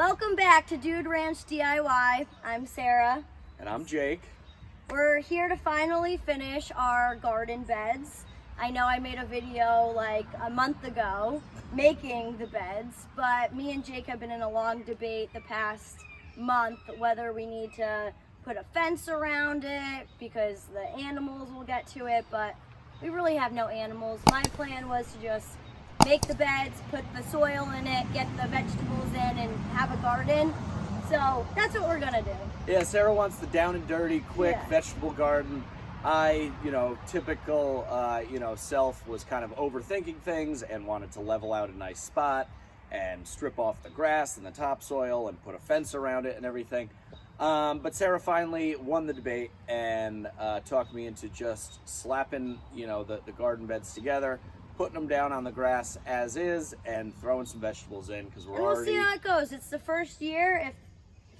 Welcome back to Dude Ranch DIY. I'm Sarah. And I'm Jake. We're here to finally finish our garden beds. I know I made a video like a month ago making the beds, but me and Jake have been in a long debate the past month whether we need to put a fence around it because the animals will get to it, but we really have no animals. My plan was to just make the beds, put the soil in it, get the vegetables in, and have a garden. So that's what we're gonna do. Yeah, Sarah wants the down and dirty, quick vegetable garden. I, typical, self was kind of overthinking things and wanted to level out a nice spot and strip off the grass and the topsoil and put a fence around it and everything. But Sarah finally won the debate and talked me into just slapping, the garden beds together, putting them down on the grass as is, and throwing some vegetables in because we'll see how it goes. It's the first year. If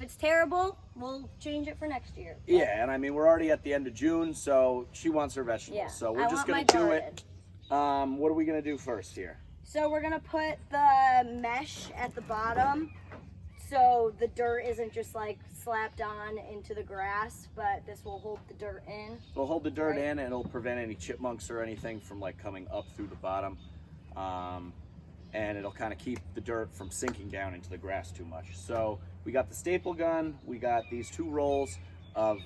it's terrible, we'll change it for next year. But yeah, and I mean, we're already at the end of June, so she wants her vegetables. So we're just going to do it. What are we going to do first here? So we're going to put the mesh at the bottom so the dirt isn't just like slapped on into the grass, but this will hold the dirt in. We'll hold the dirt in, and it'll prevent any chipmunks or anything from like coming up through the bottom. And it'll kind of keep the dirt from sinking down into the grass too much. So we got the staple gun, we got these 2 rolls of,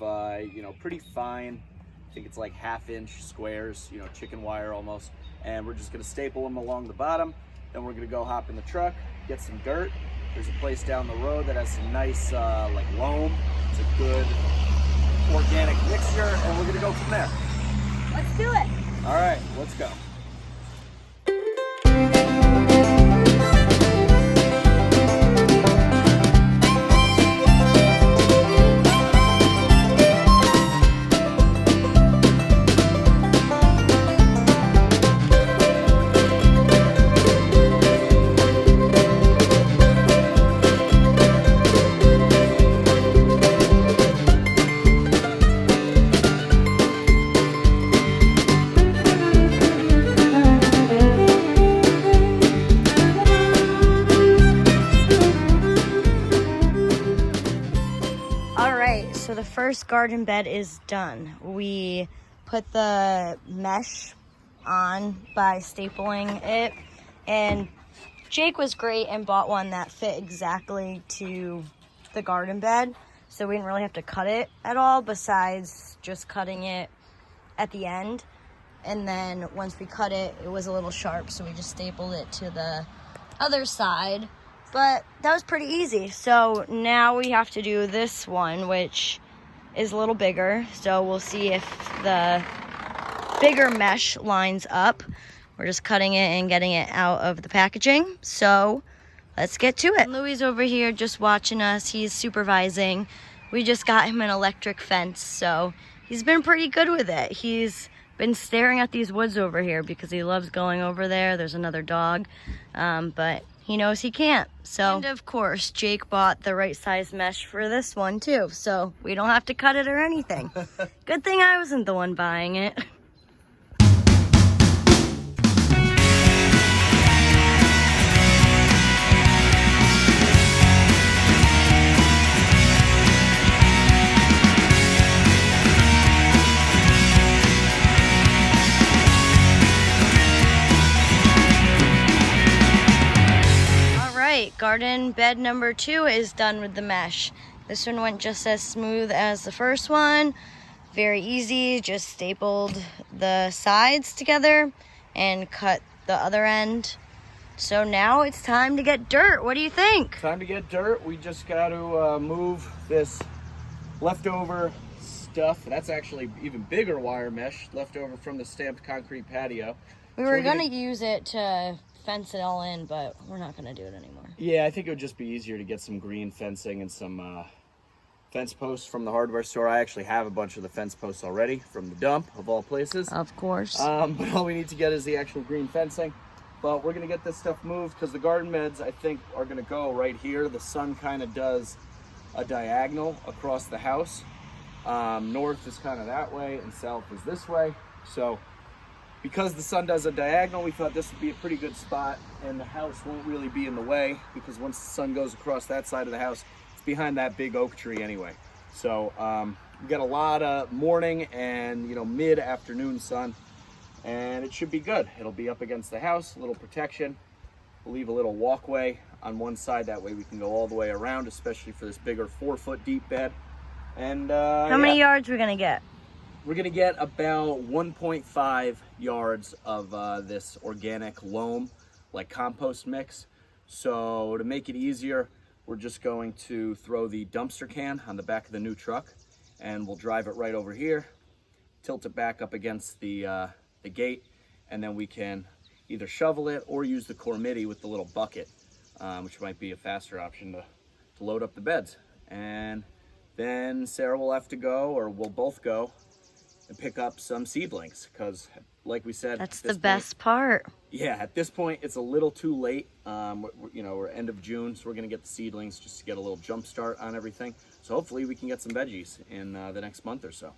pretty fine, I think it's like 1/2-inch squares, chicken wire almost. And we're just gonna staple them along the bottom. Then we're gonna go hop in the truck, get some dirt. There's a place down the road that has some nice loam. It's a good organic mixture, and we're gonna go from there. Let's do it. All right, let's go. So the first garden bed is done. We put the mesh on by stapling it, and Jake was great and bought one that fit exactly to the garden bed, so we didn't really have to cut it at all besides just cutting it at the end. And then once we cut it, it was a little sharp, so we just stapled it to the other side. But that was pretty easy. So now we have to do this one, which is a little bigger. So we'll see if the bigger mesh lines up. We're just cutting it and getting it out of the packaging. So let's get to it. Louie's over here just watching us. He's supervising. We just got him an electric fence, so he's been pretty good with it. He's been staring at these woods over here because he loves going over there. There's another dog, but he knows he can't. So, and of course, Jake bought the right size mesh for this one too, so we don't have to cut it or anything. Good thing I wasn't the one buying it. Garden bed number 2 is done with the mesh. This one went just as smooth as the first one. Very easy, just stapled the sides together and cut the other end. So now it's time to get dirt. What do you think? Time to get dirt. We just got to move this leftover stuff. That's actually even bigger wire mesh left over from the stamped concrete patio. We were going to use it to fence it all in, but we're not going to do it anymore. Yeah, I think it would just be easier to get some green fencing and some fence posts from the hardware store. I actually have a bunch of the fence posts already from the dump, of all places. Of course. But all we need to get is the actual green fencing. But we're going to get this stuff moved because the garden beds, I think, are going to go right here. The sun kind of does a diagonal across the house. North is kind of that way and south is this way. So because the sun does a diagonal, we thought this would be a pretty good spot, and the house won't really be in the way, because once the sun goes across that side of the house, it's behind that big oak tree anyway. So we got a lot of morning and, you know, mid-afternoon sun, and it should be good. It'll be up against the house, a little protection. We'll leave a little walkway on one side, that way we can go all the way around, especially for this bigger 4-foot deep bed. And how many yards we're gonna get? We're gonna get about 1.5 yards of this organic loam, like compost mix. So to make it easier, we're just going to throw the dumpster can on the back of the new truck, and we'll drive it right over here, tilt it back up against the gate, and then we can either shovel it or use the Cormidi with the little bucket, which might be a faster option to load up the beds. And then Sarah will have to go, or we'll both go, and pick up some seedlings, because like we said, that's the best part. Yeah, at this point it's a little too late. We're end of June, so we're gonna get the seedlings just to get a little jump start on everything. So hopefully we can get some veggies in the next month or so.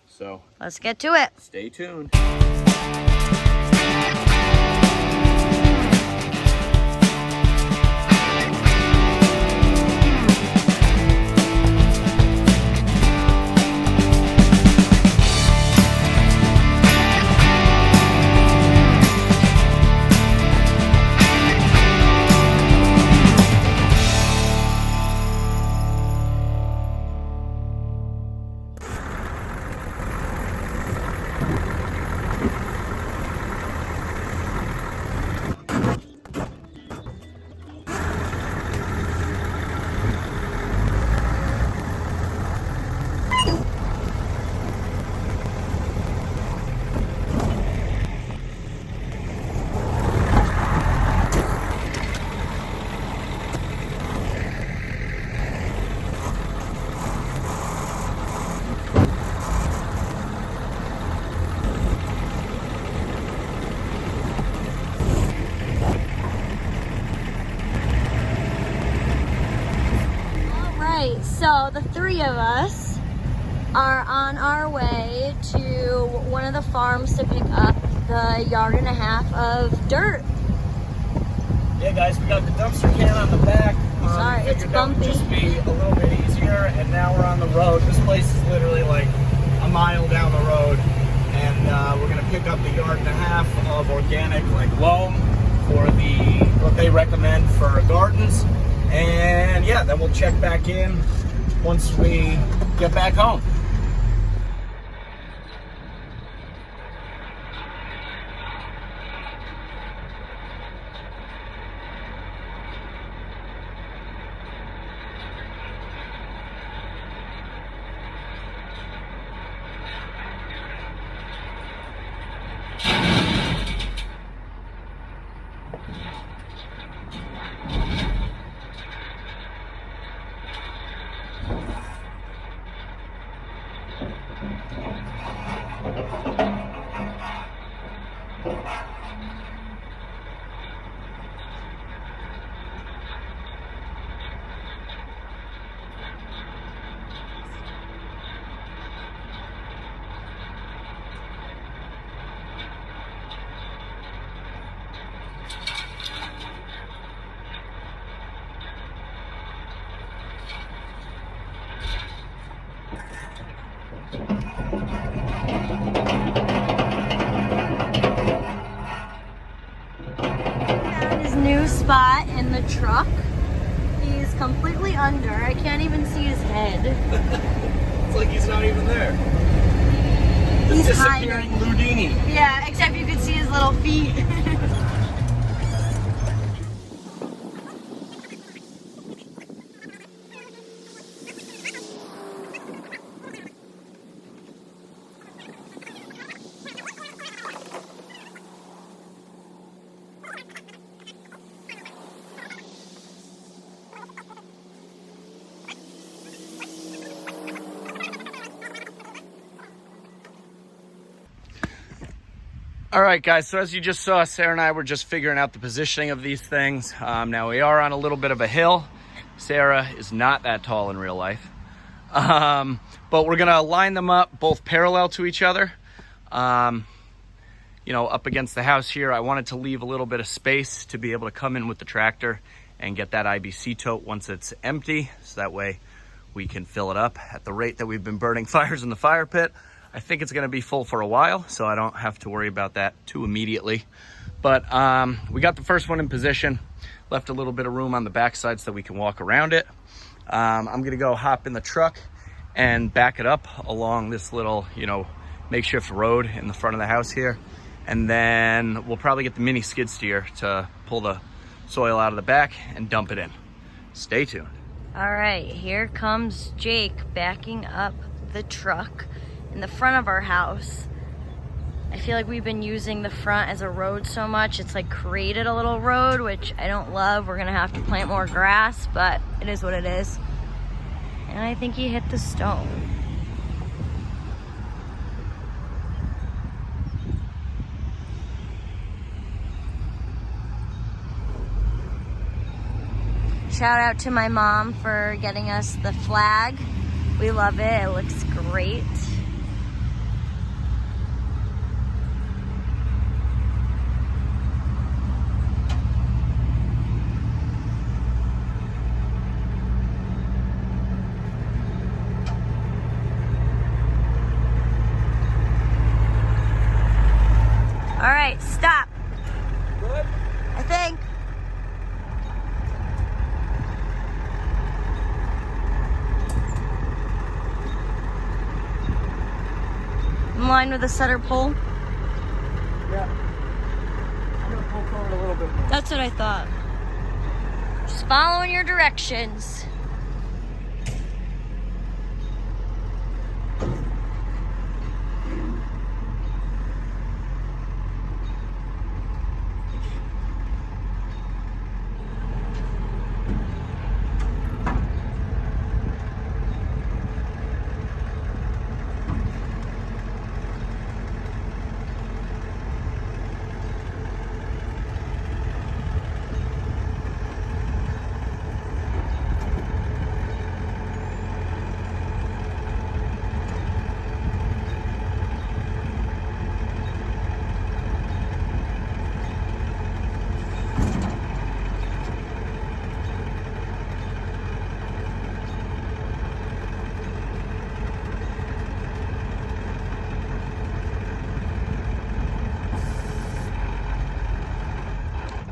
So let's get to it. Stay tuned. So the three of us are on our way to one of the farms to pick up the 1.5 yards of dirt. Yeah guys, we got the dumpster can on the back. Sorry, it's bumpy. That would just be a little bit easier, and now we're on the road. This place is literally like a mile down the road, and we're gonna pick up the 1.5 yards of organic like loam for what they recommend for gardens. And yeah, then we'll check back in once we get back home. New spot in the truck. He's completely under. I can't even see his head. It's like he's not even there. He's disappearing hiding. Ludini. Yeah, except you could see his little feet. All right, guys, so as you just saw, Sarah and I were just figuring out the positioning of these things. Now we are on a little bit of a hill. Sarah is not that tall in real life. But we're gonna line them up both parallel to each other. you know, up against the house here, I wanted to leave a little bit of space to be able to come in with the tractor and get that IBC tote once it's empty. So that way we can fill it up at the rate that we've been burning fires in the fire pit. I think it's gonna be full for a while, so I don't have to worry about that too immediately. But we got the first one in position, left a little bit of room on the backside so that we can walk around it. I'm gonna go hop in the truck and back it up along this little, you know, makeshift road in the front of the house here. And then we'll probably get the mini skid steer to pull the soil out of the back and dump it in. Stay tuned. All right, here comes Jake backing up the truck in the front of our house. I feel like we've been using the front as a road so much, it's like created a little road, which I don't love. We're gonna have to plant more grass, but it is what it is. And I think he hit the stone. Shout out to my mom for getting us the flag. We love it, it looks great. All right, stop. Good? I think. In line with the center pole? Yeah. I'm gonna pull forward a little bit more. That's what I thought. Just following your directions.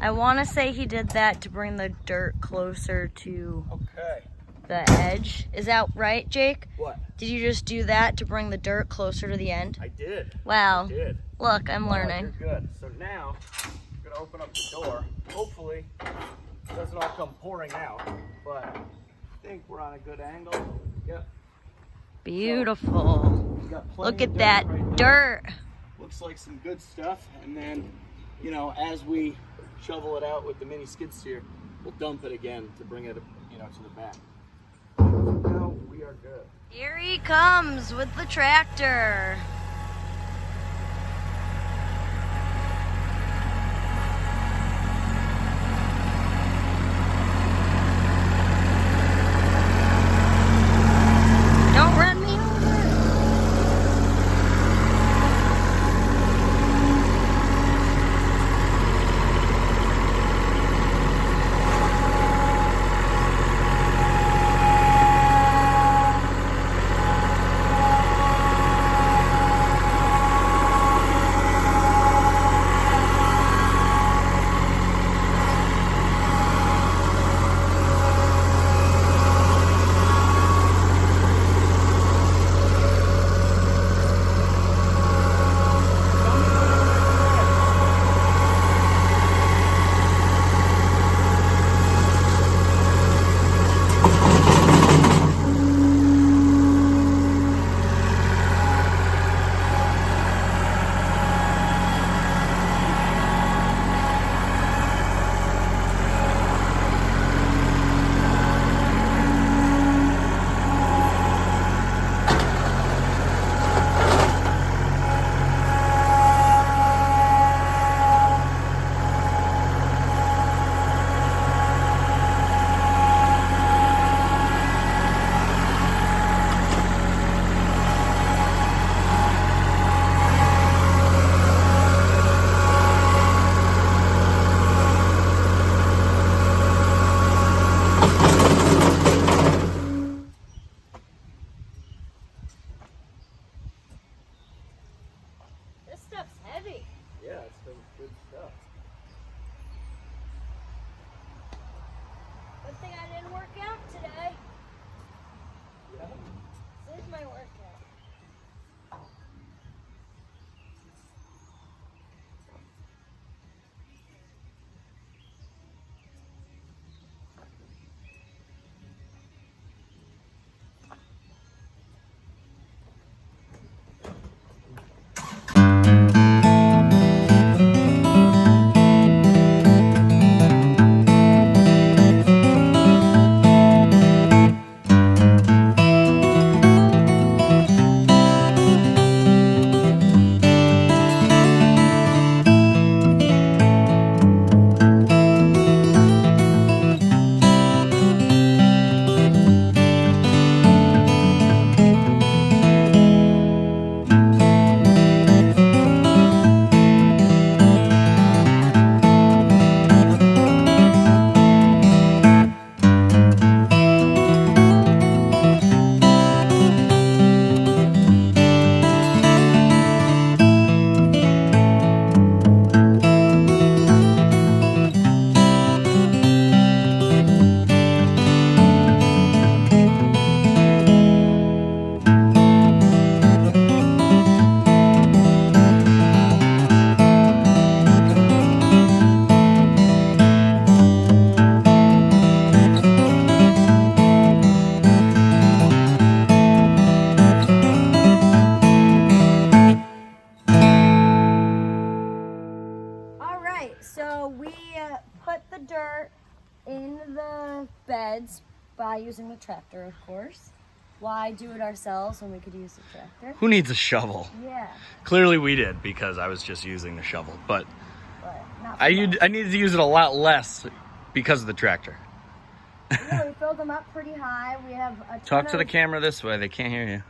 I want to say he did that to bring the dirt closer to the edge. Is that right, Jake? What? Did you just do that to bring the dirt closer to the end? I did. Wow. I did. Look, I'm learning. You're good. So now, I'm gonna open up the door. Hopefully, it doesn't all come pouring out, but I think we're on a good angle. Yep. Beautiful. We got plenty Look of at that right there. dirt. Looks like some good stuff. And then, you know, as we shovel it out with the mini skid steer, we'll dump it again to bring it, you know, to the back. Now we are good. Here he comes with the tractor. Don't run me over. by using the tractor, of course. Why do it ourselves when we could use the tractor? Who needs a shovel? Yeah. Clearly we did, because I was just using the shovel. But not I needed to use it a lot less because of the tractor. Yeah, we filled them up pretty high. We have a ton Talk to the camera this way. They can't hear you.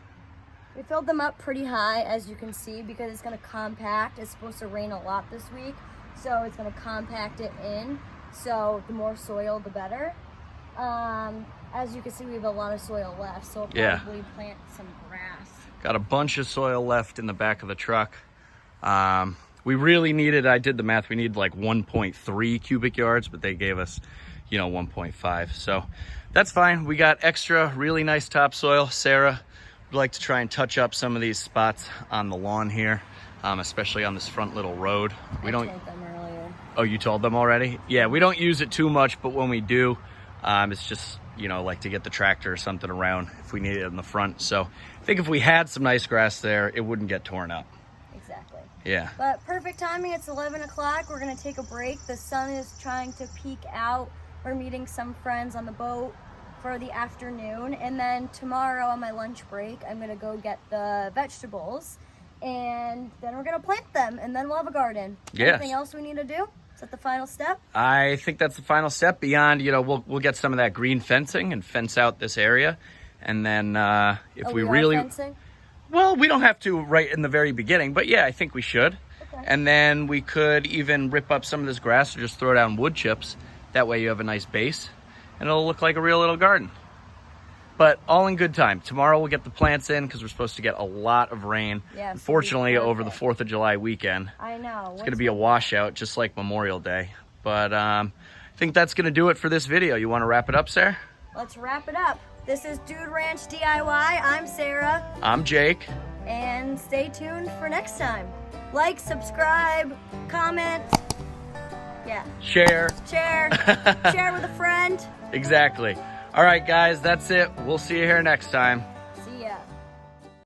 We filled them up pretty high, as you can see, because it's going to compact. It's supposed to rain a lot this week, so it's going to compact it in. So the more soil, the better. As you can see, we have a lot of soil left, so we'll probably plant some grass. Got a bunch of soil left in the back of the truck. We really needed, I did the math, we need like 1.3 cubic yards, but they gave us, 1.5. So that's fine. We got extra really nice topsoil. Sarah would like to try and touch up some of these spots on the lawn here, especially on this front little road. I told them earlier. Oh, you told them already? Yeah, we don't use it too much, but when we do, it's just, like to get the tractor or something around if we need it in the front. So I think if we had some nice grass there, it wouldn't get torn up. Exactly. Yeah. But perfect timing. It's 11 o'clock. We're going to take a break. The sun is trying to peek out. We're meeting some friends on the boat for the afternoon. And then tomorrow on my lunch break, I'm going to go get the vegetables. And then we're going to plant them. And then we'll have a garden. Yes. Anything else we need to do? Is that the final step? I think that's the final step. Beyond, we'll get some of that green fencing and fence out this area. And then if we really... fencing? Well, we don't have to right in the very beginning, but yeah, I think we should. Okay. And then we could even rip up some of this grass or just throw down wood chips. That way you have a nice base and it'll look like a real little garden. But all in good time. Tomorrow we'll get the plants in because we're supposed to get a lot of rain. Yeah, unfortunately, over the 4th of July weekend. I know. It's going to be a washout, just like Memorial Day. But I think that's going to do it for this video. You want to wrap it up, Sarah? Let's wrap it up. This is Dude Ranch DIY. I'm Sarah. I'm Jake. And stay tuned for next time. Like, subscribe, comment. Yeah. Share. Share with a friend. Exactly. All right, guys, that's it. We'll see you here next time.